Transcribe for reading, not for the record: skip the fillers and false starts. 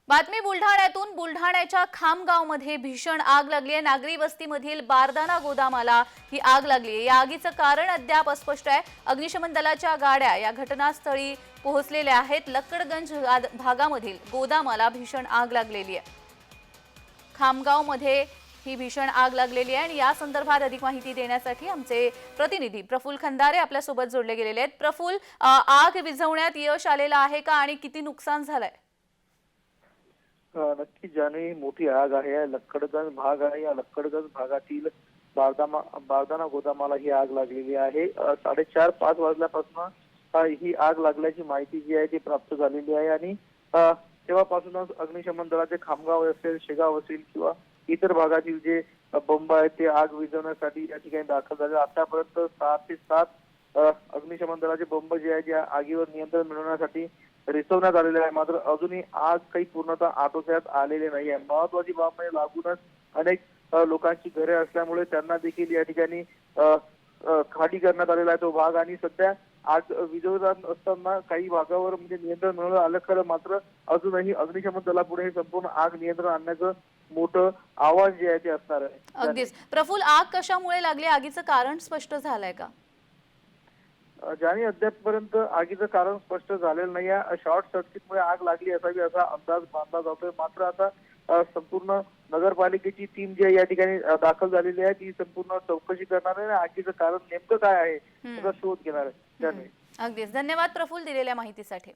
बातमी बुलढाण्यातून बुलढाण्याच्या खामगावमध्ये भीषण आग लागली आहे। नागरी वस्तीमधील बारदाना गोदामाला ही आग लागली आहे। या आगीचं कारण अद्याप अस्पष्ट आहे। अग्निशमन दलाच्या गाड्या या घटनास्थळी पोहोचलेल्या आहेत। लक्कडगंज भागामधील गोदामाला भीषण आग लागलेली आहे। खामगावमध्ये ही भीषण आग लागलेली आहे आणि या संदर्भात अधिक माहिती देण्यासाठी आमचे प्रतिनिधी प्रफुल्ल खंदारे आपल्या सोबत जोडले गेलेले आहेत। प्रफुल्ल, आग विझवण्यात यश आलेलं आहे का आणि किती नुकसान झालंय? नक्की जाने मोठी आग आहे। लक्कडगंज भाग आहे। या लक्कडगंज भागातील बारदाना गोदामाला ही आग लागलेली आहे। 4:30-5 वाजल्यापासून ही आग लागल्याची माहिती जी आहे ती प्राप्त झालेली आहे आणि तेव्हापासूनच अग्निशमन दलाचे खामगाव असेल, शेगाव असेल किंवा इतर भागातील जे बंब आहेत ते आग विझवण्यासाठी या ठिकाणी दाखल झाले। आतापर्यंत 6 ते 7 अग्निशमन दलाचे बंब जे आहेत या आगीवर नियंत्रण मिळवण्यासाठी रिसवण्यात आलेले आहे। मात्र अजूनही आग काही पूर्णतः आटोक्यात आलेली नाही आहे। महत्वाची बाब म्हणजे लागूनच अनेक लोकांची घरे असल्यामुळे त्यांना देखील या ठिकाणी खाली करण्यात आलेला आहे तो भाग आणि सध्या आग विझवत असताना काही भागावर म्हणजे नियंत्रण मिळवण्यात आलं खरं, मात्र अजूनही अग्निशमन दलापुढे हे संपूर्ण आग नियंत्रण आणण्याचं मोठं आव्हान जे आहे ते असणार आहे। अगदीच प्रफुल्ल, आग कशामुळे लागली? आगीचं कारण स्पष्ट झालंय का? ज्याने अद्यापपर्यंत आगीचं कारण स्पष्ट झालेलं नाही आहे। शॉर्ट सर्किटमुळे आग लागली असावी असा अंदाज बांधला जातोय। मात्र आता संपूर्ण नगरपालिकेची टीम जी आहे या ठिकाणी दाखल झालेली आहे, ती संपूर्ण चौकशी करणार आहे। आगीचं कारण नेमकं काय आहे त्याचा शोध घेणार आहे। अगदीच धन्यवाद प्रफुल्ल दिलेल्या माहितीसाठी।